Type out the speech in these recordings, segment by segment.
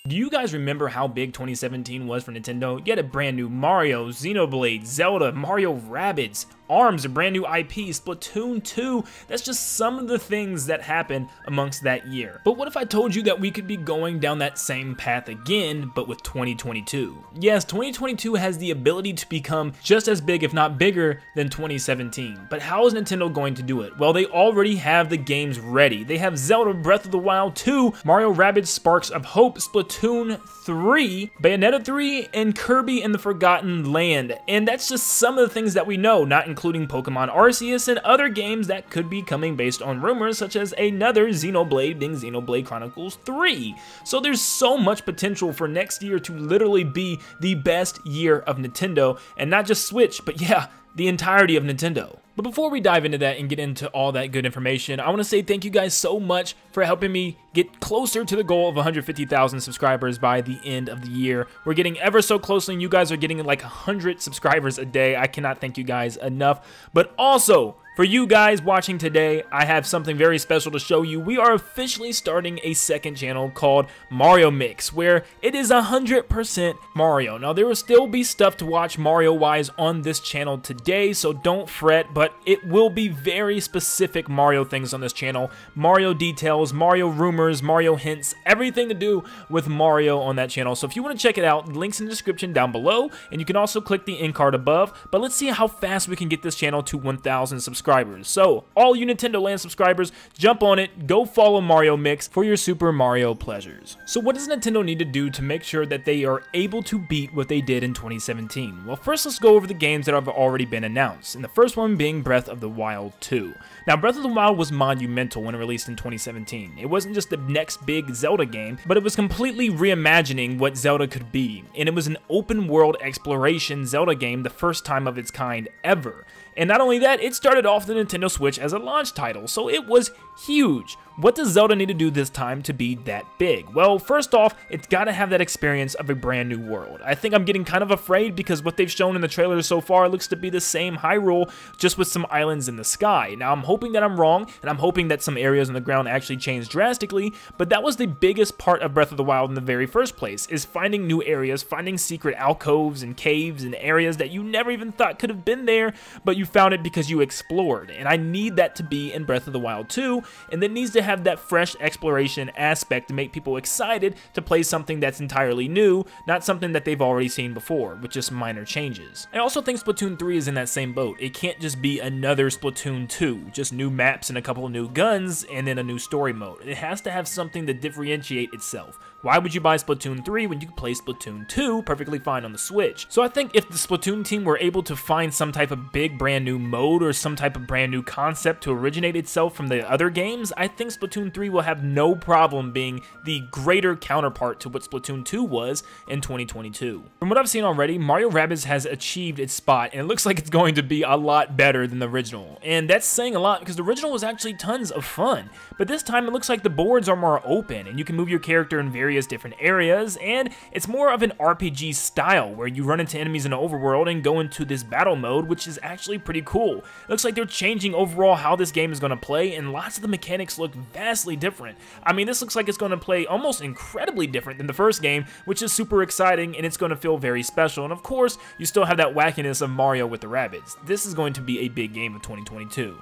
Do you guys remember how big 2017 was for Nintendo? You had a brand new Mario, Xenoblade, Zelda, Mario Rabbids, ARMS, a brand new IP, Splatoon 2. That's just some of the things that happened amongst that year. But what if I told you that we could be going down that same path again, but with 2022? Yes, 2022 has the ability to become just as big, if not bigger, than 2017. But how is Nintendo going to do it? Well, they already have the games ready. They have Zelda Breath of the Wild 2, Mario Rabbids Sparks of Hope, Splatoon 3, Bayonetta 3, and Kirby and the Forgotten Land. And that's just some of the things that we know, not including Pokemon Arceus and other games that could be coming based on rumors, such as another Xenoblade being Xenoblade Chronicles 3. So there's so much potential for next year to literally be the best year of Nintendo, and not just Switch, but yeah, the entirety of Nintendo. But before we dive into that and get into all that good information, I want to say thank you guys so much for helping me get closer to the goal of 150,000 subscribers by the end of the year. We're getting ever so close, and you guys are getting like 100 subscribers a day. I cannot thank you guys enough. But also, for you guys watching today, I have something very special to show you. We are officially starting a second channel called Mario Mix, where it is 100% Mario. Now, there will still be stuff to watch Mario-wise on this channel today, so don't fret, but it will be very specific Mario things on this channel. Mario details, Mario rumors, Mario hints, everything to do with Mario on that channel. So if you want to check it out, links in the description down below, and you can also click the end card above. But let's see how fast we can get this channel to 1,000 subscribers. So, all you Nintendo Land subscribers, jump on it, go follow Mario Mix for your Super Mario pleasures. So what does Nintendo need to do to make sure that they are able to beat what they did in 2017? Well, first let's go over the games that have already been announced, and the first one being Breath of the Wild 2. Now, Breath of the Wild was monumental when it released in 2017. It wasn't just the next big Zelda game, but it was completely reimagining what Zelda could be, and it was an open world exploration Zelda game, the first time of its kind ever. And not only that, it started off the Nintendo Switch as a launch title, so it was huge. What does Zelda need to do this time to be that big? Well, first off, it's got to have that experience of a brand new world. I think I'm getting kind of afraid because what they've shown in the trailers so far looks to be the same Hyrule, just with some islands in the sky. Now, I'm hoping that I'm wrong, and I'm hoping that some areas on the ground actually change drastically, but that was the biggest part of Breath of the Wild in the very first place, is finding new areas, finding secret alcoves and caves and areas that you never even thought could have been there, but you found it because you explored. And I need that to be in Breath of the Wild 2, and that needs to have that fresh exploration aspect to make people excited to play something that's entirely new, not something that they've already seen before, with just minor changes. I also think Splatoon 3 is in that same boat. It can't just be another Splatoon 2, just new maps and a couple of new guns, and then a new story mode. It has to have something to differentiate itself. Why would you buy Splatoon 3 when you could play Splatoon 2 perfectly fine on the Switch? So I think if the Splatoon team were able to find some type of big brand new mode or some type of brand new concept to originate itself from the other games, I think Splatoon 3 will have no problem being the greater counterpart to what Splatoon 2 was in 2022. From what I've seen already, Mario Rabbids has achieved its spot, and it looks like it's going to be a lot better than the original. And that's saying a lot because the original was actually tons of fun, but this time it looks like the boards are more open and you can move your character in various different areas, and it's more of an RPG style where you run into enemies in the overworld and go into this battle mode, which is actually pretty cool. It looks like they're changing overall how this game is going to play, and lots of the mechanics look vastly different. I mean, this looks like it's going to play almost incredibly different than the first game, which is super exciting, and it's going to feel very special. And of course, you still have that wackiness of Mario with the Rabbids. This is going to be a big game of 2022.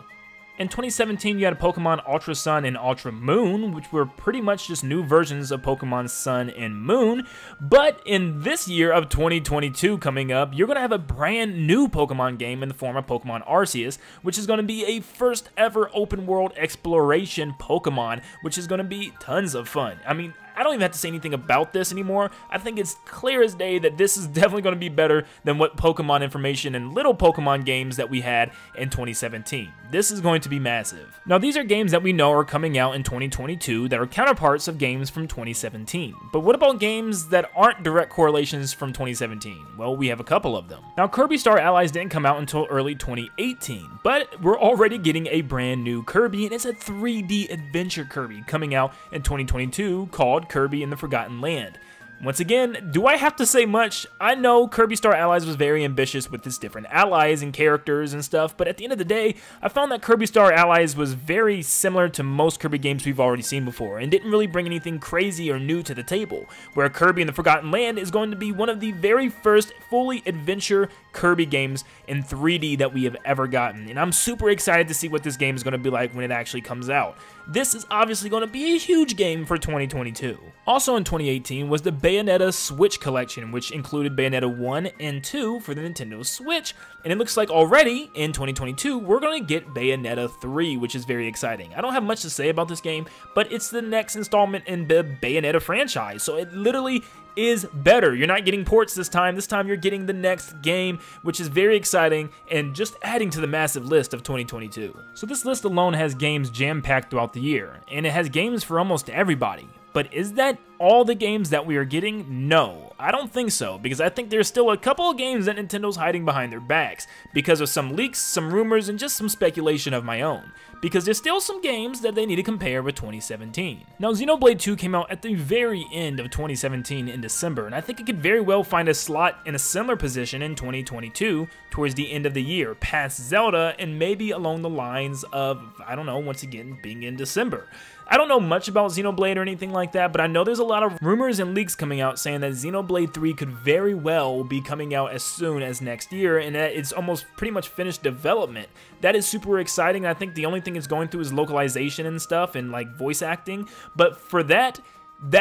In 2017, you had Pokemon Ultra Sun and Ultra Moon, which were pretty much just new versions of Pokemon Sun and Moon. But in this year of 2022 coming up, you're going to have a brand new Pokemon game in the form of Pokemon Arceus, which is going to be a first ever open world exploration Pokemon, which is going to be tons of fun. I mean, I don't even have to say anything about this anymore. I think it's clear as day that this is definitely going to be better than what Pokemon information and little Pokemon games that we had in 2017. This is going to be massive. Now, these are games that we know are coming out in 2022 that are counterparts of games from 2017. But what about games that aren't direct correlations from 2017? Well, we have a couple of them. Now, Kirby Star Allies didn't come out until early 2018, but we're already getting a brand new Kirby, and it's a 3D adventure Kirby coming out in 2022 called Kirby and the Forgotten Land. Once again, do I have to say much? I know Kirby Star Allies was very ambitious with its different allies and characters and stuff, but at the end of the day, I found that Kirby Star Allies was very similar to most Kirby games we've already seen before, and didn't really bring anything crazy or new to the table, where Kirby and the Forgotten Land is going to be one of the very first fully adventure Kirby games in 3D that we have ever gotten, and I'm super excited to see what this game is going to be like when it actually comes out. This is obviously going to be a huge game for 2022. Also in 2018 was the Bayonetta Switch collection, which included Bayonetta 1 and 2 for the Nintendo Switch, and it looks like already in 2022 we're going to get Bayonetta 3, which is very exciting. I don't have much to say about this game, but it's the next installment in the Bayonetta franchise, so it literally is better. You're not getting ports this time. This time you're getting the next game, which is very exciting and just adding to the massive list of 2022. So this list alone has games jam-packed throughout the year, and it has games for almost everybody. But is that all the games that we are getting? No, I don't think so, because I think there's still a couple of games that Nintendo's hiding behind their backs because of some leaks, some rumors, and just some speculation of my own. Because there's still some games that they need to compare with 2017. Now, Xenoblade 2 came out at the very end of 2017 in December, and I think it could very well find a slot in a similar position in 2022 towards the end of the year, past Zelda, and maybe along the lines of, I don't know, once again, being in December. I don't know much about Xenoblade or anything like that, but I know there's a lot of rumors and leaks coming out saying that Xenoblade 3 could very well be coming out as soon as next year, and that it's almost pretty much finished development. That is super exciting. I think the only thing it's going through is localization and stuff and like voice acting, but for that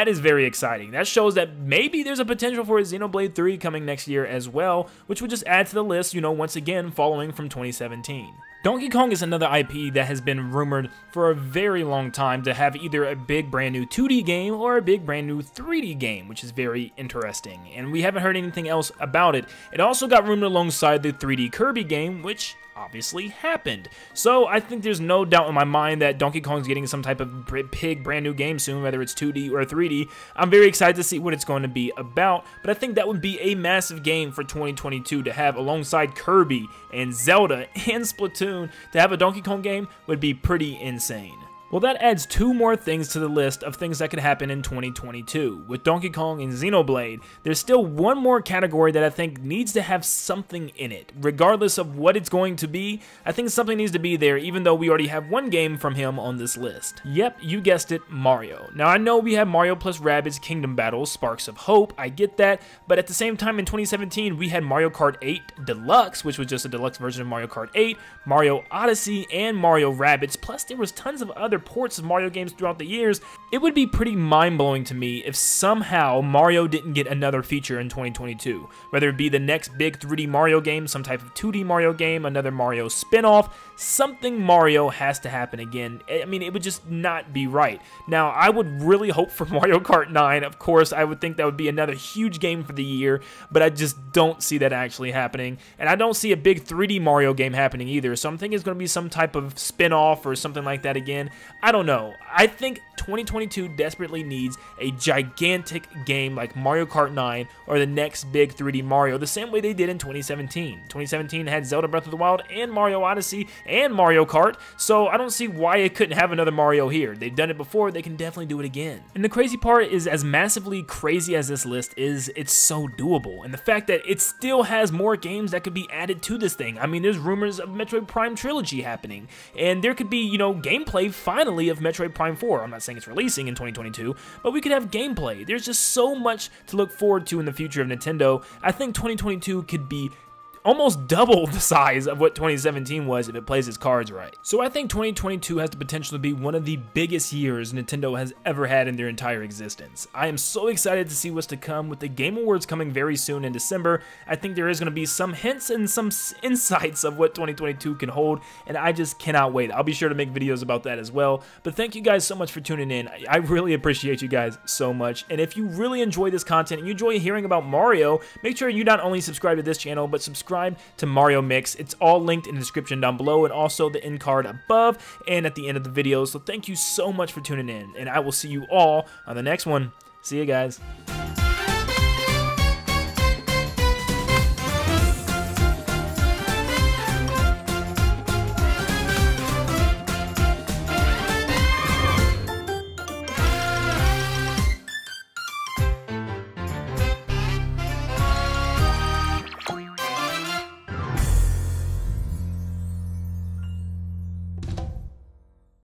is very exciting. That shows that maybe there's a potential for a Xenoblade 3 coming next year as well, which would just add to the list, you know, once again, following from 2017. Donkey Kong is another IP that has been rumored for a very long time to have either a big brand new 2D game or a big brand new 3D game, which is very interesting, and we haven't heard anything else about it. It also got rumored alongside the 3D Kirby game, which obviously happened. So I think there's no doubt in my mind that Donkey Kong's getting some type of big brand new game soon, whether it's 2D or 3D. I'm very excited to see what it's going to be about, but I think that would be a massive game for 2022 to have alongside Kirby and Zelda and Splatoon. To have a Donkey Kong game would be pretty insane. Well, that adds two more things to the list of things that could happen in 2022. With Donkey Kong and Xenoblade, there's still one more category that I think needs to have something in it. Regardless of what it's going to be, I think something needs to be there, even though we already have one game from him on this list. Yep, you guessed it, Mario. Now, I know we have Mario plus Rabbids Kingdom Battles, Sparks of Hope, I get that, but at the same time in 2017, we had Mario Kart 8 Deluxe, which was just a deluxe version of Mario Kart 8, Mario Odyssey, and Mario Rabbids, plus there was tons of other ports of Mario games throughout the years. It would be pretty mind-blowing to me if somehow Mario didn't get another feature in 2022, whether it be the next big 3D Mario game, some type of 2D Mario game, another Mario spin-off. Something Mario has to happen again. I mean, it would just not be right. Now, I would really hope for Mario Kart 9. Of course, I would think that would be another huge game for the year, but I just don't see that actually happening, and I don't see a big 3D Mario game happening either, so I'm thinking it's going to be some type of spin-off or something like that again. I don't know. I think 2022 desperately needs a gigantic game like Mario Kart 9 or the next big 3D Mario, the same way they did in 2017. 2017 had Zelda Breath of the Wild and Mario Odyssey and Mario Kart, so I don't see why it couldn't have another Mario here. They've done it before, they can definitely do it again. And the crazy part is, as massively crazy as this list is, it's so doable. And the fact that it still has more games that could be added to this thing. I mean, there's rumors of Metroid Prime Trilogy happening, and there could be, you know, gameplay finally of Metroid Prime 4. I'm not saying it's releasing in 2022, but we could have gameplay. There's just so much to look forward to in the future of Nintendo. I think 2022 could be almost double the size of what 2017 was if it plays its cards right. So I think 2022 has the potential to be one of the biggest years Nintendo has ever had in their entire existence. I am so excited to see what's to come with the Game Awards coming very soon in December. I think there is going to be some hints and some insights of what 2022 can hold, and I just cannot wait. I'll be sure to make videos about that as well. But thank you guys so much for tuning in. I really appreciate you guys so much. And if you really enjoy this content and you enjoy hearing about Mario, make sure you not only subscribe to this channel, but subscribe to Mario Mix. It's all linked in the description down below and also the end card above and at the end of the video. So thank you so much for tuning in, and I will see you all on the next one. See you guys.